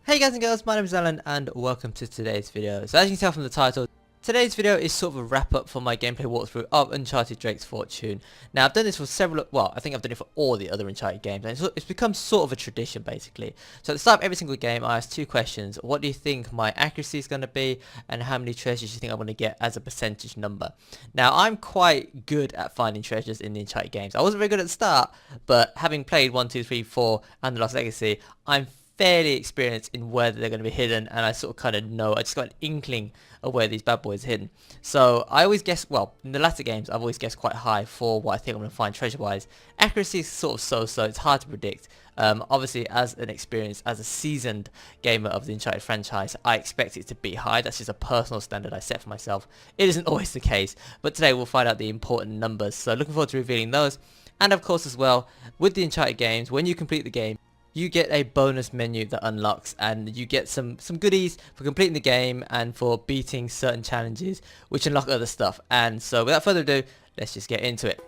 Hey guys and girls, my name is Alan and welcome to today's video. So as you can tell from the title, today's video is sort of a wrap up for my gameplay walkthrough of Uncharted Drake's Fortune. Now I've done this for several, well I think I've done it for all the other Uncharted games, and it's become sort of a tradition basically. So at the start of every single game I ask two questions: what do you think my accuracy is going to be, and how many treasures you think I'm going to get as a percentage number. Now I'm quite good at finding treasures in the Uncharted games. I wasn't very good at the start, but having played 1, 2, 3, 4 and The Lost Legacy, I'm fairly experienced in where they're going to be hidden, and I sort of kind of know, I just got an inkling of where these bad boys are hidden. So I always guess, well, in the latter games I've always guessed quite high for what I think I'm going to find treasure wise. Accuracy is sort of so it's hard to predict. Obviously as an experience, as a seasoned gamer of the Uncharted franchise, I expect it to be high. That's just a personal standard I set for myself. It isn't always the case, but today we'll find out the important numbers, so looking forward to revealing those. And of course as well, with the Uncharted games, when you complete the game, you get a bonus menu that unlocks, and you get some goodies for completing the game and for beating certain challenges which unlock other stuff. And so without further ado, let's just get into it.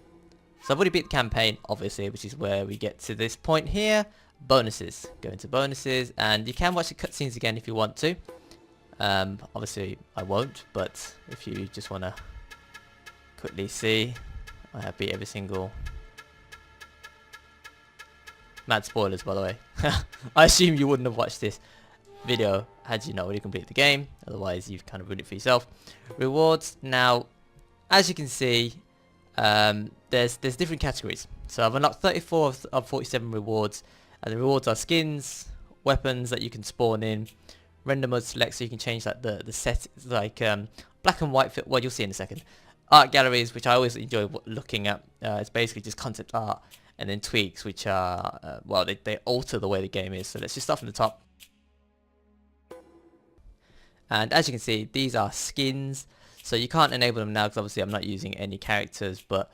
So I've already beat the campaign, obviously, which is where we get to this point here. Bonuses. Go into bonuses, and you can watch the cutscenes again if you want to. Obviously I won't, but if you just want to quickly see, I have beat every single... Mad spoilers, by the way. I assume you wouldn't have watched this video had you not already completed the game. Otherwise, you've kind of ruined it for yourself. Rewards. Now, as you can see, there's different categories. So I've unlocked 34 of 47 rewards, and the rewards are skins, weapons that you can spawn in, render mode select, so you can change like the set, like black and white. Well, you'll see in a second. Art galleries, which I always enjoy looking at. It's basically just concept art. And then tweaks, which are, well, they alter the way the game is. So let's just start from the top. And as you can see, these are skins. So you can't enable them now because obviously I'm not using any characters, but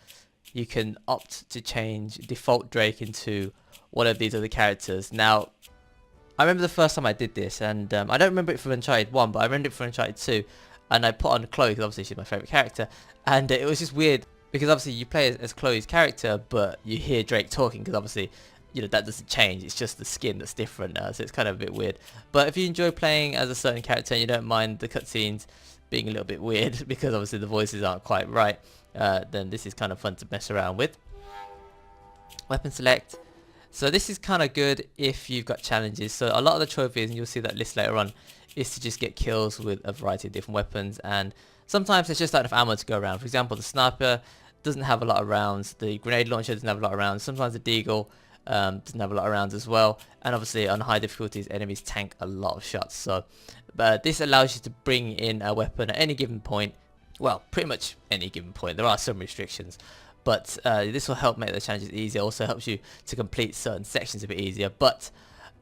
you can opt to change default Drake into one of these other characters. Now, I remember the first time I did this, and I don't remember it for Uncharted 1, but I remember it for Uncharted 2. And I put on Chloe, because obviously she's my favourite character. And it was just weird, because obviously you play as Chloe's character, but you hear Drake talking, because obviously, you know, that doesn't change. It's just the skin that's different, so it's kind of a bit weird. But if you enjoy playing as a certain character and you don't mind the cutscenes being a little bit weird, because obviously the voices aren't quite right, then this is kind of fun to mess around with. Weapon select. So this is kind of good if you've got challenges. So a lot of the trophies, and you'll see that list later on, is to just get kills with a variety of different weapons, and sometimes there's just not enough ammo to go around. For example, the sniper doesn't have a lot of rounds, the grenade launcher doesn't have a lot of rounds, sometimes the deagle doesn't have a lot of rounds as well, and obviously on high difficulties enemies tank a lot of shots. So but this allows you to bring in a weapon at any given point, well, pretty much any given point. There are some restrictions, but this will help make the challenges easier. Also helps you to complete certain sections a bit easier, but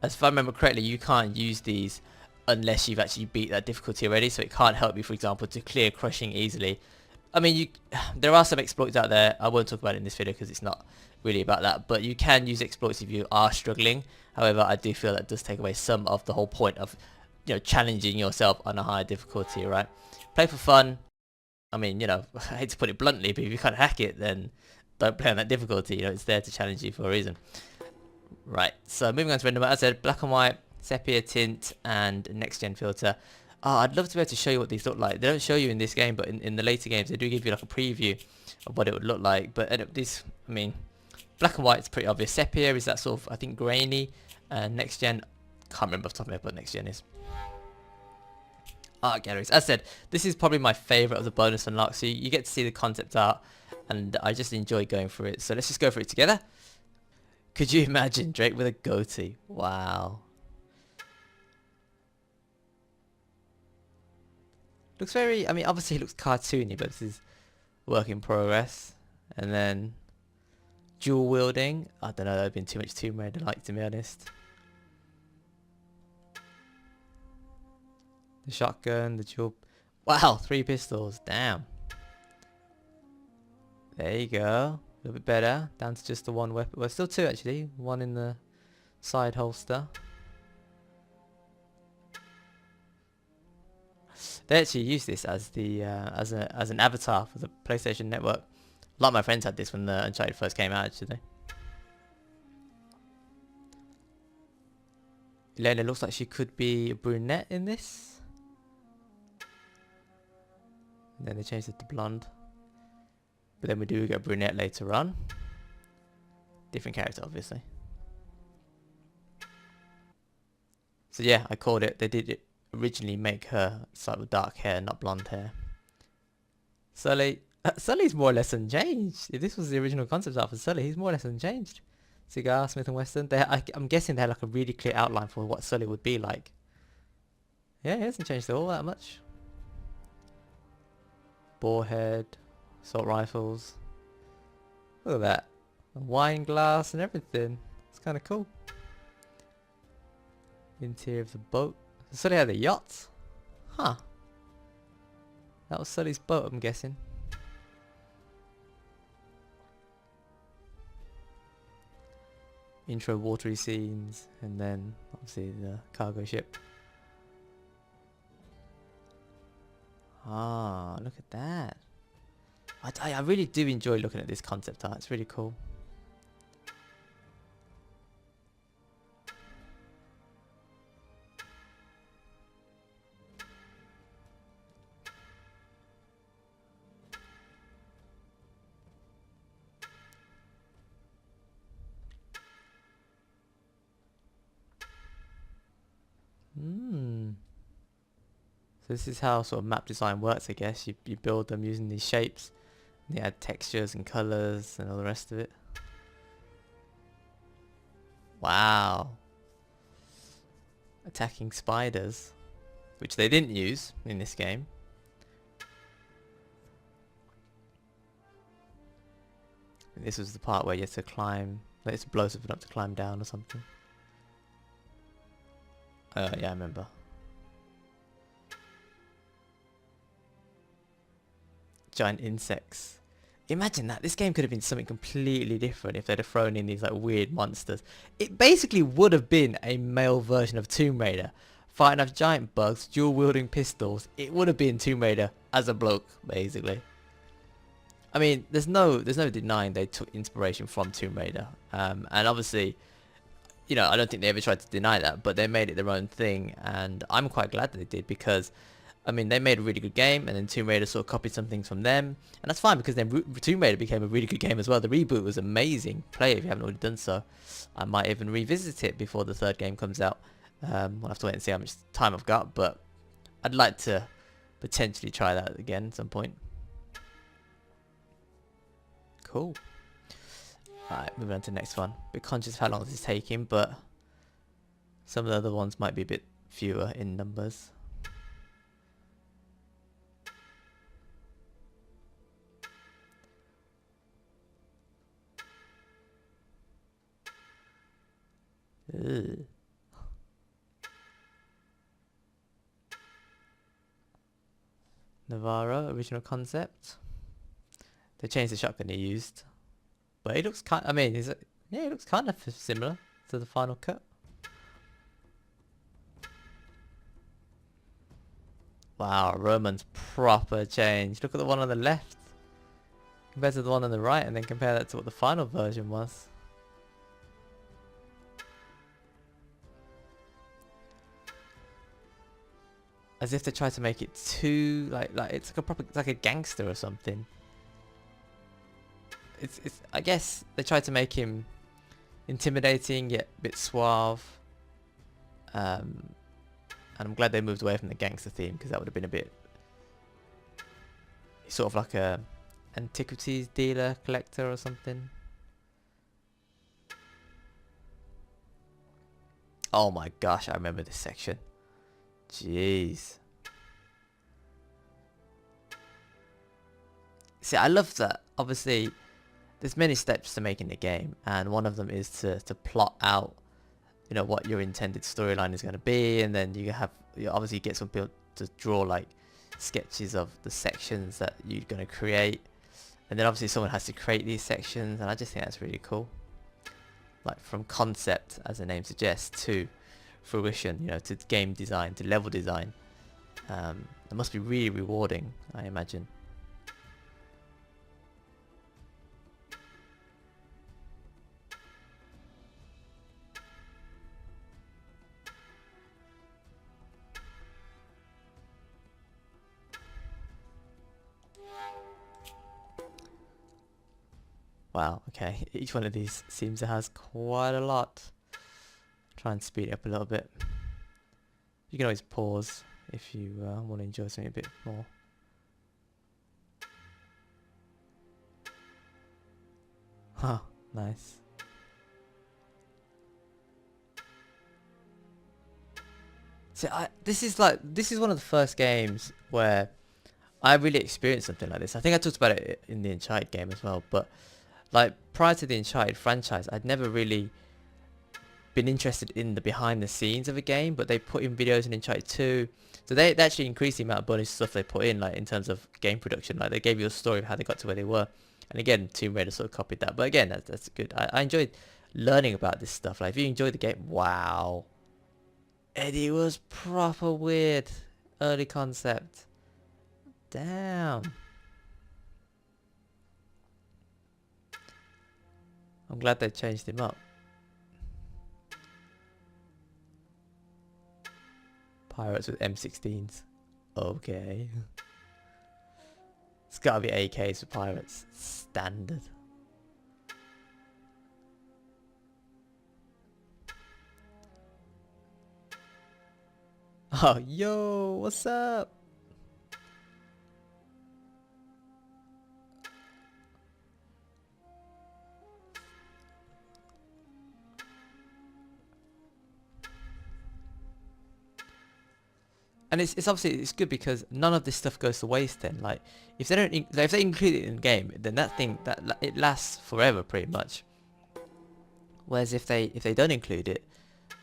as if I remember correctly, you can't use these unless you've actually beat that difficulty already, so it can't help you, for example, to clear crushing easily. I mean, there are some exploits out there. I won't talk about it in this video because it's not really about that, but you can use exploits if you are struggling. However, I do feel that does take away some of the whole point of, you know, challenging yourself on a higher difficulty, right? Play for fun. I mean, you know, I hate to put it bluntly, but if you can't hack it, then don't play on that difficulty. You know, it's there to challenge you for a reason. Right, so moving on to render mode. As I said, black and white, sepia tint, and next gen filter. I'd love to be able to show you what these look like. They don't show you in this game, but in the later games they do give you like a preview of what it would look like. But this, I mean, black and white is pretty obvious. Sepia is that sort of, I think, grainy. Next gen, can't remember off the top of my head what next gen is. Art galleries. As I said, this is probably my favourite of the bonus unlocks. So you get to see the concept art, and I just enjoy going through it. So let's just go through it together. Could you imagine Drake with a goatee? Wow. Looks very, I mean, obviously he looks cartoony, but this is work in progress. And then dual wielding. I don't know, that would have been too much Tomb Raider like, to be honest. The shotgun, the dual. Wow, 3 pistols. Damn. There you go. A little bit better. Down to just the one weapon. Well, still 2 actually. 1 in the side holster. They actually use this as the as an avatar for the PlayStation Network. A lot of my friends had this when the Uncharted first came out, actually. Elena looks like she could be a brunette in this. And then they changed it to blonde. But then we do get a brunette later on. Different character, obviously. So yeah, I called it. They did originally make her start with dark hair, not blonde hair. Sully. Sully's more or less unchanged. If this was the original concept art for Sully, he's more or less unchanged. Cigar, Smith & Wesson. I'm guessing they had like a really clear outline for what Sully would be like. Yeah, he hasn't changed all that much. Boarhead, assault rifles. Look at that. A wine glass and everything. It's kind of cool. Interior of the boat. Sully had a yacht? Huh. That was Sully's boat, I'm guessing. Intro watery scenes, and then obviously the cargo ship. Ah, look at that. I really do enjoy looking at this concept art. It's really cool. So this is how sort of map design works, I guess. You build them using these shapes. And they add textures and colors and all the rest of it. Wow. Attacking spiders, which they didn't use in this game. And this was the part where you had to climb. Like it's blow something up to climb down or something. Yeah, I remember. Giant insects. Imagine that. This game could have been something completely different if they'd have thrown in these like weird monsters. It basically would have been a male version of Tomb Raider. Fighting off giant bugs, dual wielding pistols. It would have been Tomb Raider as a bloke, basically. I mean, there's no denying they took inspiration from Tomb Raider. And obviously, you know, I don't think they ever tried to deny that, but they made it their own thing, and I'm quite glad that they did, because I mean, they made a really good game, and then Tomb Raider sort of copied some things from them, and that's fine because then Tomb Raider became a really good game as well. The reboot was amazing. Play it if you haven't already done so. I might even revisit it before the third game comes out. We'll have to wait and see how much time I've got, but I'd like to potentially try that again at some point. Cool. Alright, moving on to the next one. A bit conscious of how long this is taking, but some of the other ones might be a bit fewer in numbers. Ugh. Navarro, original concept. They changed the shotgun they used, but it looks kind. I mean, yeah, it looks kind of similar to the final cut. Wow, Roman's proper change. Look at the one on the left compared to the one on the right, and then compare that to what the final version was. As if they tried to make it too like it's like a proper, it's like a gangster or something. It's I guess they tried to make him intimidating yet a bit suave. And I'm glad they moved away from the gangster theme, because that would have been a bit sort of like a antiquities dealer, collector or something. Oh my gosh, I remember this section. Jeez. See, I love that. Obviously, there's many steps to making the game, and one of them is to plot out, you know, what your intended storyline is going to be, and then you obviously get some people to draw like sketches of the sections that you're going to create, and then obviously someone has to create these sections, and I just think that's really cool. Like from concept, as the name suggests, to fruition, you know, to game design, to level design. It must be really rewarding, I imagine. Wow, okay. Each one of these seems to has quite a lot. Try and speed it up a little bit. You can always pause if you want to enjoy something a bit more. Huh, nice. So this is one of the first games where I really experienced something like this. I think I talked about it in the Uncharted game as well, but like prior to the Uncharted franchise, I'd never really been interested in the behind the scenes of a game, but they put in videos in Uncharted 2. So they actually increased the amount of bonus stuff they put in, like in terms of game production. Like they gave you a story of how they got to where they were. And again, Tomb Raider sort of copied that. But again, that's good. I enjoyed learning about this stuff. Like if you enjoyed the game, wow. Eddie was proper weird. Early concept. Damn. I'm glad they changed him up. Pirates with M16s. Okay. It's gotta be AKs for pirates. Standard. Oh, yo, what's up? And it's obviously it's good because none of this stuff goes to waste. Then, like if they don't if they include it in the game, then that thing that it lasts forever pretty much. Whereas if they don't include it,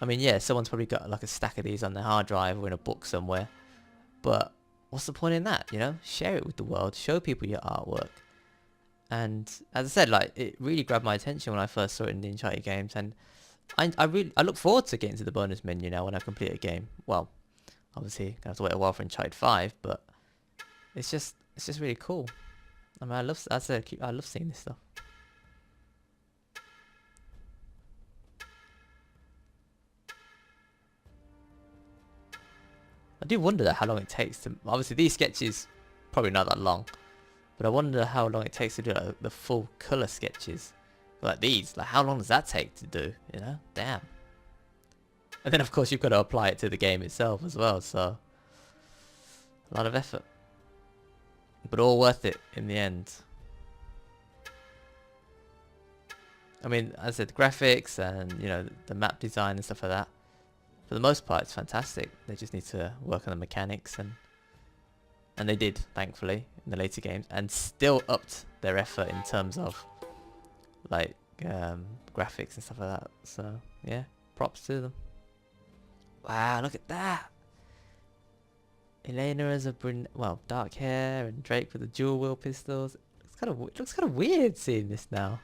I mean, yeah, someone's probably got like a stack of these on their hard drive or in a book somewhere. But what's the point in that? You know, share it with the world, show people your artwork. And as I said, like it really grabbed my attention when I first saw it in the Uncharted games, and I look forward to getting to the bonus menu now when I complete a game. Well, obviously gonna have to wait a while for Uncharted 5, but it's just really cool. I mean, I love seeing this stuff. I do wonder how long it takes to. Obviously, these sketches probably not that long, but I wonder how long it takes to do like, the full color sketches like these. Like, how long does that take to do? You know, damn. And then of course you've got to apply it to the game itself as well. So a lot of effort, but all worth it in the end. I mean, as I said, the graphics and you know the map design and stuff like that. For the most part, it's fantastic. They just need to work on the mechanics, and they did, thankfully, in the later games, and still upped their effort in terms of like graphics and stuff like that. So yeah, props to them. Wow, look at that. Elena as a dark hair, and Drake with the dual wheel pistols. It looks kind of weird seeing this now.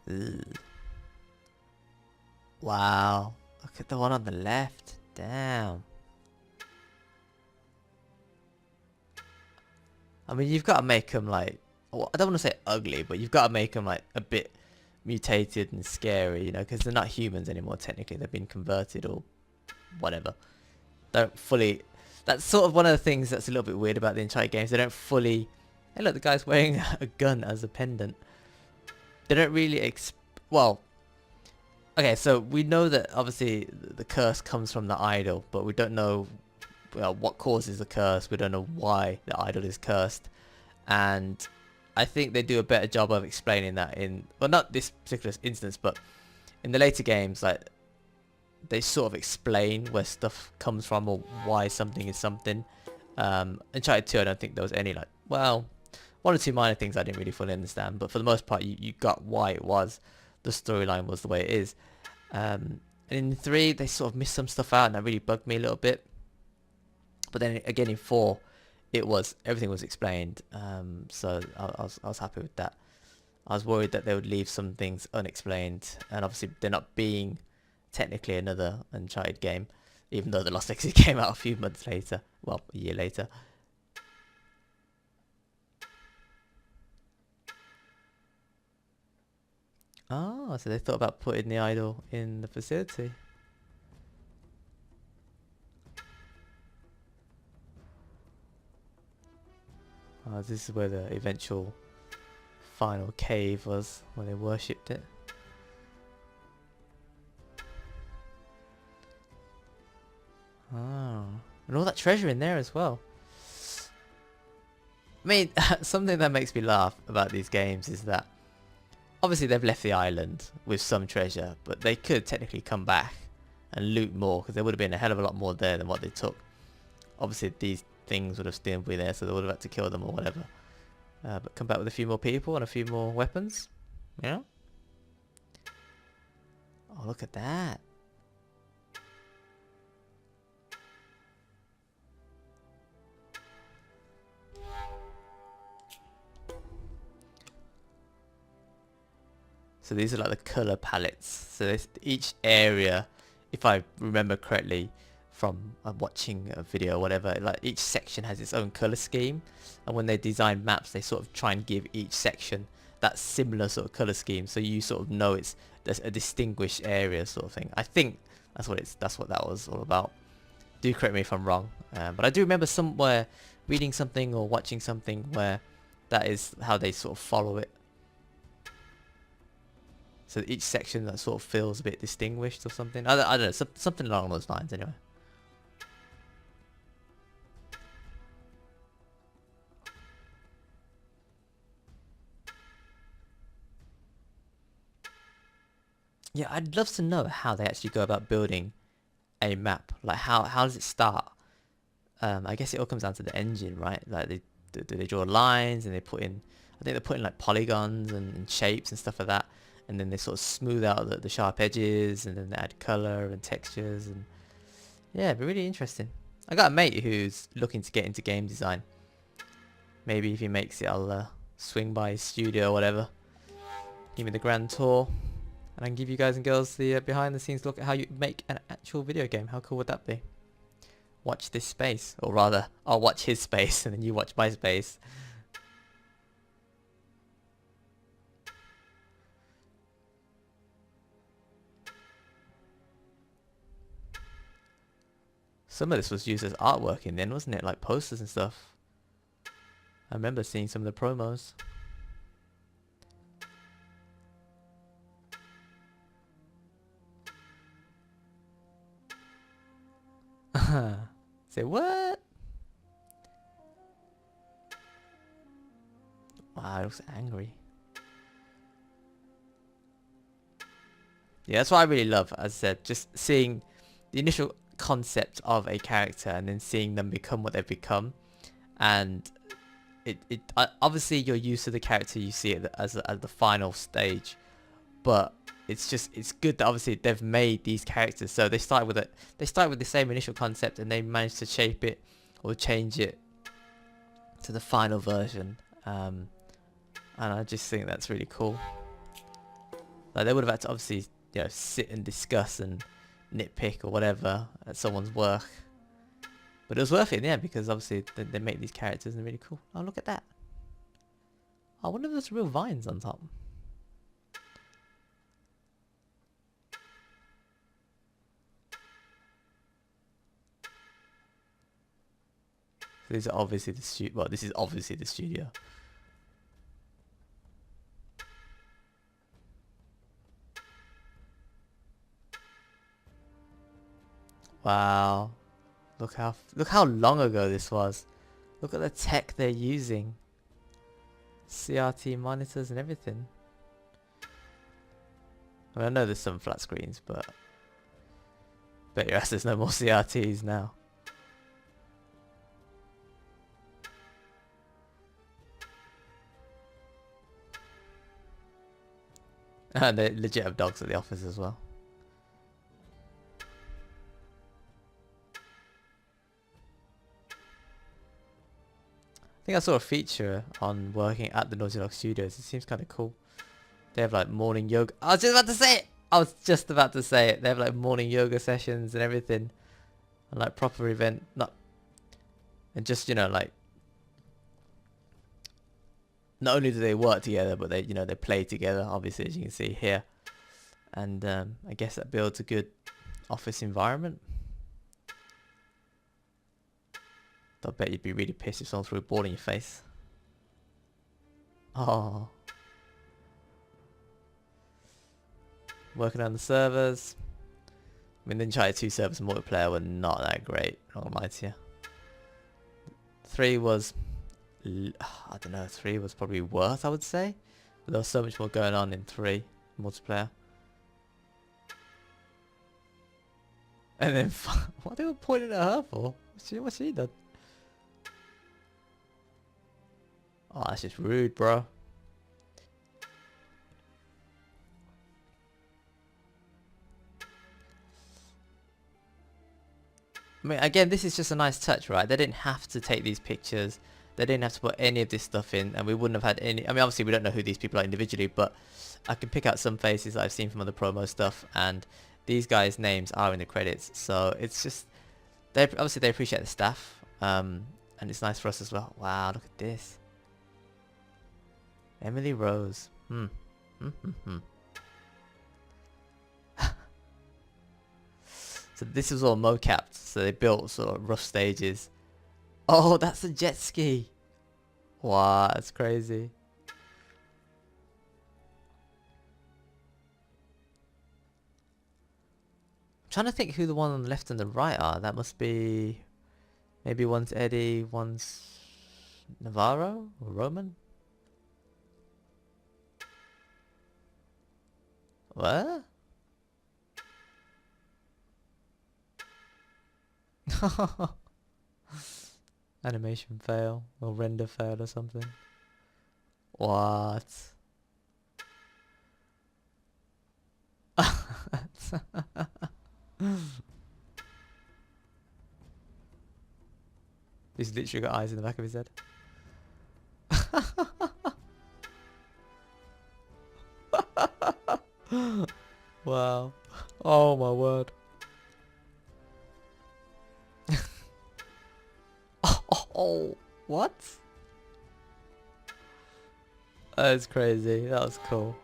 Ugh. Wow, look at the one on the left. Damn. I mean, you've got to make them like, well, I don't want to say ugly, but you've got to make them like a bit mutated and scary, you know, because they're not humans anymore. Technically, they've been converted or whatever. They don't fully. That's sort of one of the things that's a little bit weird about the Uncharted games. They don't fully. Hey, look, the guy's wearing a gun as a pendant. They don't really well. Okay, so we know that obviously the curse comes from the idol, but we don't know what causes the curse. We don't know why the idol is cursed, and I think they do a better job of explaining that in, well, not this particular instance, but in the later games, like they sort of explain where stuff comes from or why something is something. Uncharted 2, I don't think there was any like, well, one or two minor things I didn't really fully understand, but for the most part, you got why it was. The storyline was the way it is. And in 3, they sort of missed some stuff out, and that really bugged me a little bit. But then again, in 4, everything was explained. So I was happy with that. I was worried that they would leave some things unexplained, and obviously they're not being technically another Uncharted game, even though The Lost Legacy came out a few months later, well, a year later. Oh, so they thought about putting the idol in the facility. Oh, this is where the eventual final cave was, where they worshipped it. Oh, and all that treasure in there as well. I mean, something that makes me laugh about these games is that obviously they've left the island with some treasure, but they could technically come back and loot more, because there would have been a hell of a lot more there than what they took. Obviously these things would have still been there, so they would have had to kill them or whatever. But come back with a few more people and a few more weapons, you know? Oh, look at that. So these are like the color palettes. So this, each area, if I remember correctly from watching a video or whatever, like each section has its own color scheme, and when they design maps they sort of try and give each section that similar sort of color scheme, so you sort of know it's a distinguished area sort of thing. I think that's what that was all about. Do correct me if I'm wrong, but I do remember somewhere reading something or watching something where that is how they sort of follow it. So each section that sort of feels a bit distinguished or something. I don't know, something along those lines anyway. Yeah, I'd love to know how they actually go about building a map. Like how does it start? I guess it all comes down to the engine, right? Like they draw lines and they put in, I think they put in like polygons and shapes and stuff like that, and then they sort of smooth out the sharp edges, and then they add color and textures, and yeah, it'd be really interesting. I got a mate who's looking to get into game design. Maybe if he makes it, I'll swing by his studio or whatever, give me the grand tour, and I can give you guys and girls the behind the scenes look at how you make an actual video game. How cool would that be? Watch this space, or rather, I'll watch his space and then you watch my space. Some of this was used as artwork in then, wasn't it? Like posters and stuff. I remember seeing some of the promos. Say what? Wow, he looks angry. Yeah, that's what I really love, as I said, just seeing the initial concept of a character and then seeing them become what they've become. And obviously you're used to the character you see it as the final stage, but it's good that obviously they've made these characters. So they start with the same initial concept, and they managed to shape it or change it to the final version. And I just think that's really cool. Like they would have had to obviously, you know, sit and discuss and nitpick or whatever at someone's work, but it was worth it in the end, because obviously they make these characters and they're really cool. Oh, look at that. I wonder if there's real vines on top. These are obviously the studio. Well, this is obviously the studio. Wow. Look how long ago this was. Look at the tech they're using. CRT monitors and everything. I mean, I know there's some flat screens, but bet your ass there's no more CRTs now. And they legit have dogs at the office as well. think I saw a feature on working at the Naughty Dog Studios. It seems kind of cool. They have like morning yoga. I was just about to say it. I was just about to say it. They have like morning yoga sessions and everything, and like proper event. Not and just like not only do they work together, but they they play together. Obviously, as you can see here, and I guess that builds a good office environment. I bet you'd be really pissed if someone threw a ball in your face. Oh. Working on the servers. I mean, the Uncharted 2 servers and multiplayer were not that great, not gonna lie to you. 3 was, I don't know, 3 was probably worse, I would say. But there was so much more going on in 3 multiplayer. And then, what they were pointing at her for? What's she done? Oh, that's just rude, bro. I mean, again, this is just a nice touch, right? They didn't have to take these pictures. They didn't have to put any of this stuff in, and we wouldn't have had any. I mean, obviously, we don't know who these people are individually, but I can pick out some faces that I've seen from other promo stuff, and these guys' names are in the credits. So it's just, they appreciate the staff, and it's nice for us as well. Wow, look at this. Emily Rose. So this was all mocapped, so they built sort of rough stages. Oh, that's a jet ski. Wow, that's crazy. I'm trying to think who the one on the left and the right are. That must be, maybe one's Eddie, one's Navarro or Roman. What? Animation fail or render fail or something. What? He's literally got eyes in the back of his head. Wow. Oh my word. Oh, what? That's crazy. That was cool.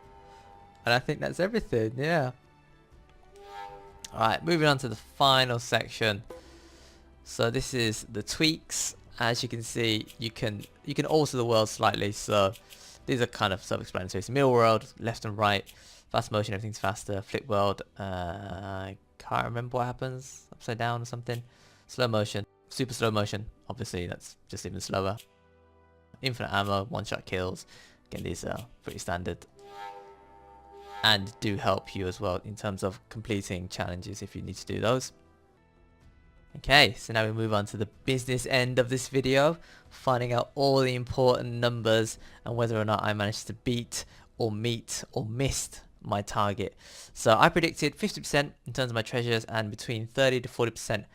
And I think that's everything, yeah. Alright, moving on to the final section. So this is the tweaks. As you can see, you can alter the world slightly. So these are kind of self-explanatory. So middle world, left and right, fast motion, everything's faster. Flip world, I can't remember what happens. Upside down or something. Slow motion. Super slow motion, obviously that's just even slower. Infinite ammo, one-shot kills. Again, these are pretty standard. And do help you as well in terms of completing challenges if you need to do those. Okay, so now we move on to the business end of this video. Finding out all the important numbers and whether or not I managed to beat or meet or missed my target. So I predicted 50% in terms of my treasures and between 30 to 40%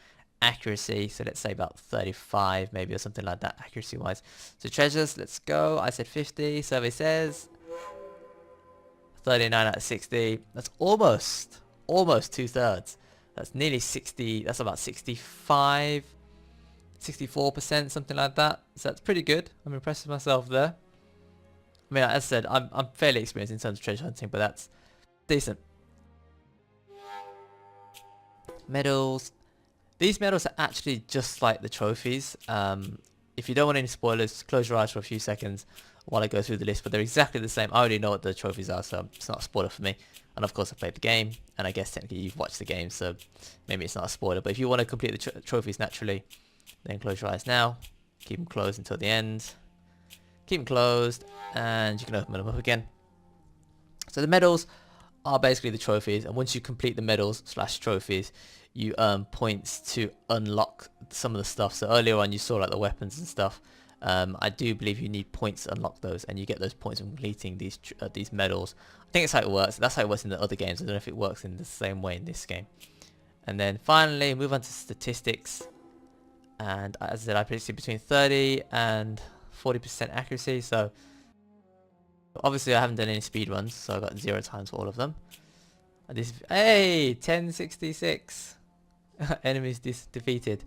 accuracy, so let's say about 35 maybe or something like that accuracy wise. So treasures, let's go. I said 50, survey says 39 out of 60. That's almost 2/3. That's nearly 60. That's about 65, 64%, something like that. So that's pretty good. I'm impressed with myself there. I mean, as I said, I'm fairly experienced in terms of treasure hunting, but that's decent. Medals. These medals are actually just like the trophies. If you don't want any spoilers, close your eyes for a few seconds while I go through the list, but they're exactly the same. I already know what the trophies are, so it's not a spoiler for me. And of course I played the game, and I guess technically you've watched the game, so maybe it's not a spoiler. But if you want to complete the trophies naturally, then close your eyes now. Keep them closed until the end. Keep them closed, and you can open them up again. So the medals are basically the trophies, and once you complete the medals / trophies, you earn points to unlock some of the stuff. So earlier on you saw like the weapons and stuff. I do believe you need points to unlock those, and you get those points from completing these medals. I think it's how it works. That's how it works in the other games. I don't know if it works in the same way in this game. And then finally move on to statistics. And as I said, I predicted between 30 and 40% accuracy. So obviously I haven't done any speed runs, so I got 0 times for all of them. This, hey, 1066 enemies defeated.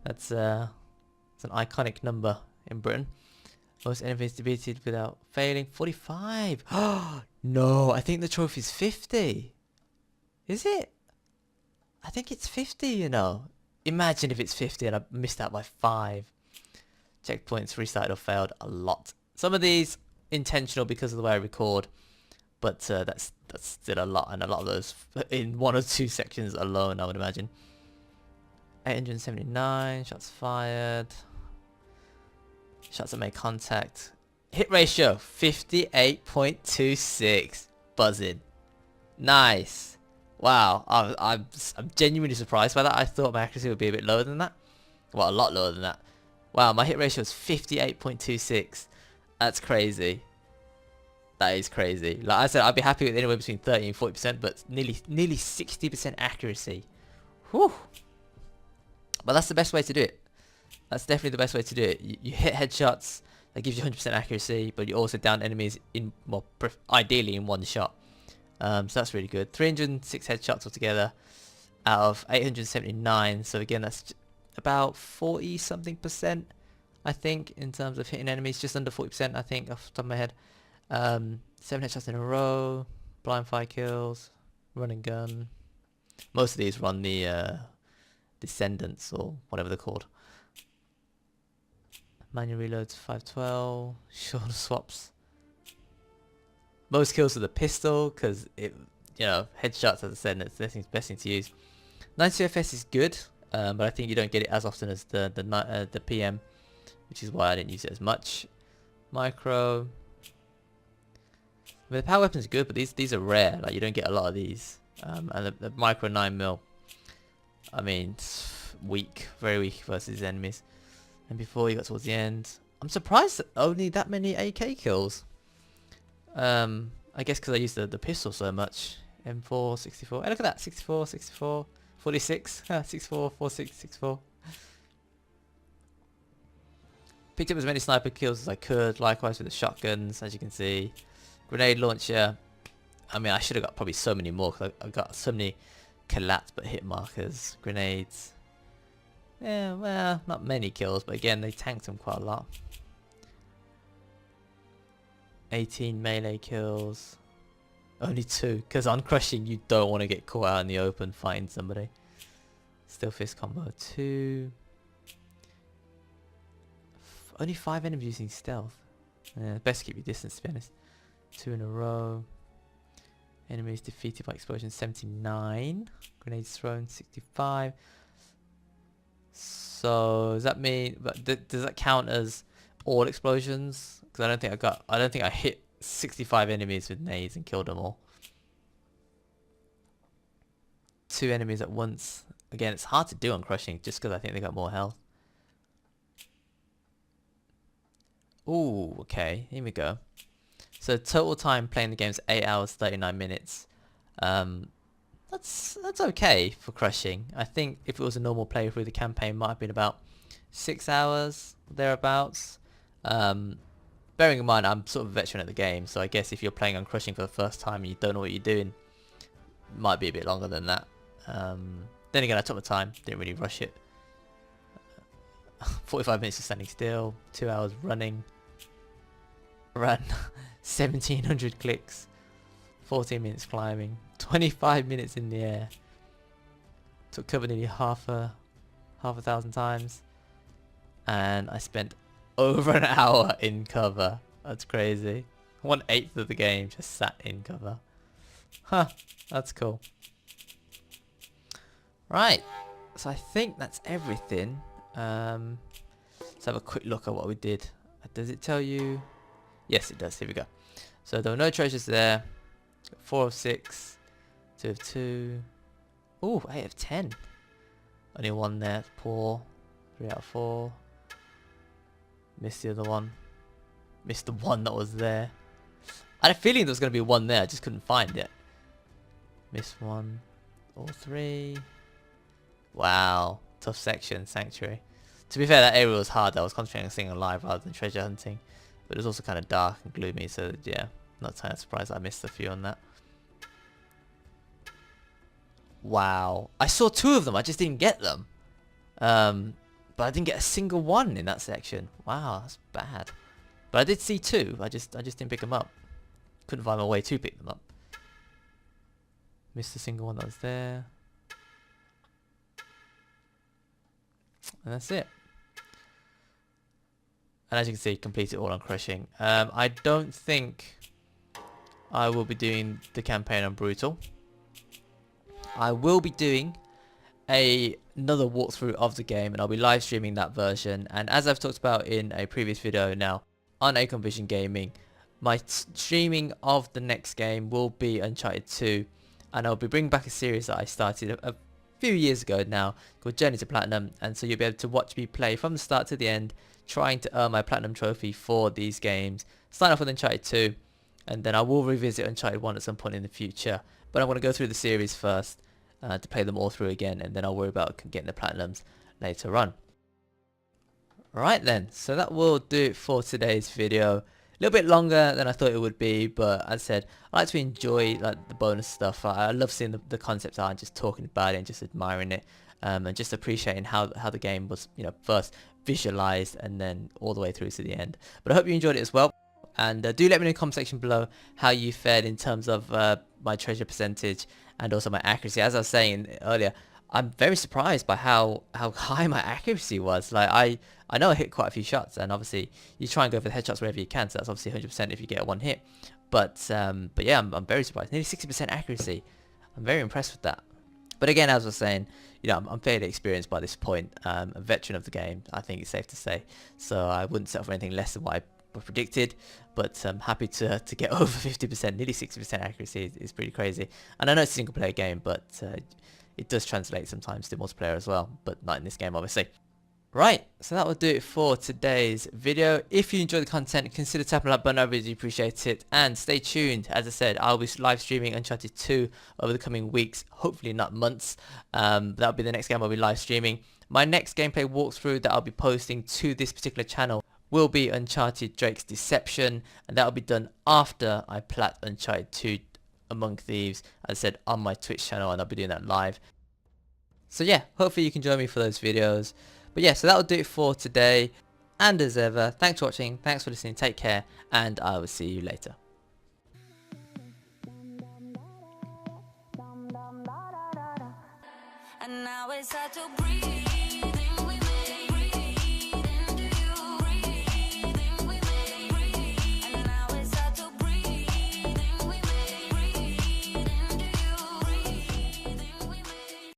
That's it's an iconic number in Britain. Most enemies defeated without failing. 45. No, I think the trophy's 50. Is it? I think it's 50, you know. Imagine if it's 50 and I missed out by 5. Checkpoints restarted or failed a lot. Some of these intentional because of the way I record, but that's still a lot, and a lot of those in 1 or 2 sections alone, I would imagine. 879 shots fired. Shots that made contact. Hit ratio 58.26. Buzzing. Nice. Wow. I'm genuinely surprised by that. I thought my accuracy would be a bit lower than that. Well, a lot lower than that. Wow, my hit ratio is 58.26. That's crazy. That is crazy. Like I said, I'd be happy with anywhere between 30 and 40%, but nearly 60% accuracy. Whew. But that's the best way to do it. That's definitely the best way to do it. You hit headshots, that gives you 100% accuracy, but you also down enemies in, well, ideally in 1 shot. So that's really good. 306 headshots altogether out of 879. So again, that's about 40 something %, I think, in terms of hitting enemies. Just under 40%, I think, off the top of my head. 7 headshots in a row, blind fire kills, run and gun. Most of these run the Descendants or whatever they're called. Manual reloads 512, shoulder swaps. Most kills with the pistol because it, you know, headshots, as I said, it's the best thing to use. 90 FPS is good, but I think you don't get it as often as the PM, which is why I didn't use it as much. Micro. I mean, the power weapons are good, but these are rare. Like, you don't get a lot of these. And the micro 9mm. I mean, weak, very weak versus enemies. And before you got towards the end, I'm surprised that only that many AK kills. I guess because I used the pistol so much. M4, 64. Hey, look at that, 64, 64, 46, 64, 46, 64. Picked up as many sniper kills as I could. Likewise with the shotguns, as you can see. Grenade launcher. I mean, I should have got probably so many more because I got so many collapse but hit markers, grenades. Yeah, well, not many kills, but again, they tanked them quite a lot. 18 melee kills. Only 2, because on crushing, you don't want to get caught out in the open fighting somebody. Still fist combo 2. Only 5 enemies using stealth. Yeah, best keep your distance, to be honest. 2 in a row. Enemies defeated by explosion 79. Grenades thrown 65. So does that mean? But does that count as all explosions? Because I don't think I hit 65 enemies with nades and killed them all. 2 enemies at once. Again, it's hard to do on crushing just because I think they got more health. Ooh, okay. Here we go. So total time playing the game is 8 hours 39 minutes. That's okay for crushing. I think if it was a normal playthrough, the campaign might have been about 6 hours thereabouts. Bearing in mind I'm sort of a veteran at the game, so I guess if you're playing on crushing for the first time and you don't know what you're doing, it might be a bit longer than that. Then again, I took my time, didn't really rush it. 45 minutes of standing still, 2 hours running. Run 1700 clicks, 14 minutes climbing, 25 minutes in the air. Took cover nearly half a thousand times, and I spent over an hour in cover. That's crazy. 1/8 of the game just sat in cover. Huh, that's cool. Right, so I think that's everything. Let's have a quick look at what we did. Does it tell you? Yes, it does. Here we go. So there were no treasures there. 4 of 6. 2 of 2. Ooh, 8 of 10. Only 1 there. Poor. 3 out of 4. Missed the other one. Missed the one that was there. I had a feeling there was going to be 1 there. I just couldn't find it. Missed 1. All 3. Wow. Tough section. Sanctuary. To be fair, that area was hard. I was concentrating on staying alive rather than treasure hunting. But it was also kind of dark and gloomy, so yeah, not kind of surprised I missed a few on that. Wow. I saw 2 of them, I just didn't get them. But I didn't get a single one in that section. Wow, that's bad. But I did see 2, I just didn't pick them up. Couldn't find my way to pick them up. Missed a single one that was there. And that's it. And as you can see, complete it all on crushing. I don't think I will be doing the campaign on brutal. I will be doing another walkthrough of the game, and I'll be live streaming that version. And as I've talked about in a previous video now on Acorn Vision Gaming, my streaming of the next game will be Uncharted 2, and I'll be bringing back a series that I started a few years ago now called Journey to Platinum. And so you'll be able to watch me play from the start to the end, trying to earn my Platinum trophy for these games. Starting off with Uncharted 2, and then I will revisit Uncharted 1 at some point in the future. But I'm going to go through the series first to play them all through again, and then I'll worry about getting the Platinums later on. Right then, so that will do it for today's video. A little bit longer than I thought it would be, but as I said, I like to enjoy like the bonus stuff. I love seeing the concept art and just talking about it and just admiring it, and just appreciating how the game was, you know, first visualized and then all the way through to the end. But I hope you enjoyed it as well. And do let me know in the comment section below how you fared in terms of my treasure percentage and also my accuracy. As I was saying earlier, I'm very surprised by how high my accuracy was. Like I know I hit quite a few shots, and obviously you try and go for the headshots wherever you can, so that's obviously 100% if you get one hit. But yeah, I'm very surprised. Nearly 60% accuracy. I'm very impressed with that. But again, as I was saying, you know, I'm fairly experienced by this point. A veteran of the game, I think it's safe to say. So I wouldn't settle for anything less than what I predicted, but I'm happy to get over 50%, nearly 60% accuracy is pretty crazy. And I know it's a single player game, but it does translate sometimes to multiplayer as well, but not in this game obviously. Right, so that will do it for today's video. If you enjoyed the content, consider tapping that button, I really do appreciate it. And stay tuned, as I said, I'll be live streaming Uncharted 2 over the coming weeks, hopefully not months. That'll be the next game I'll be live streaming. My next gameplay walkthrough that I'll be posting to this particular channel will be Uncharted Drake's Deception, and that will be done after I plat Uncharted 2 Among Thieves, as I said, on my Twitch channel, and I'll be doing that live. So yeah, hopefully you can join me for those videos. But yeah, so that'll do it for today. And as ever, thanks for watching, thanks for listening, take care, and I will see you later. And now it's hard to breathe.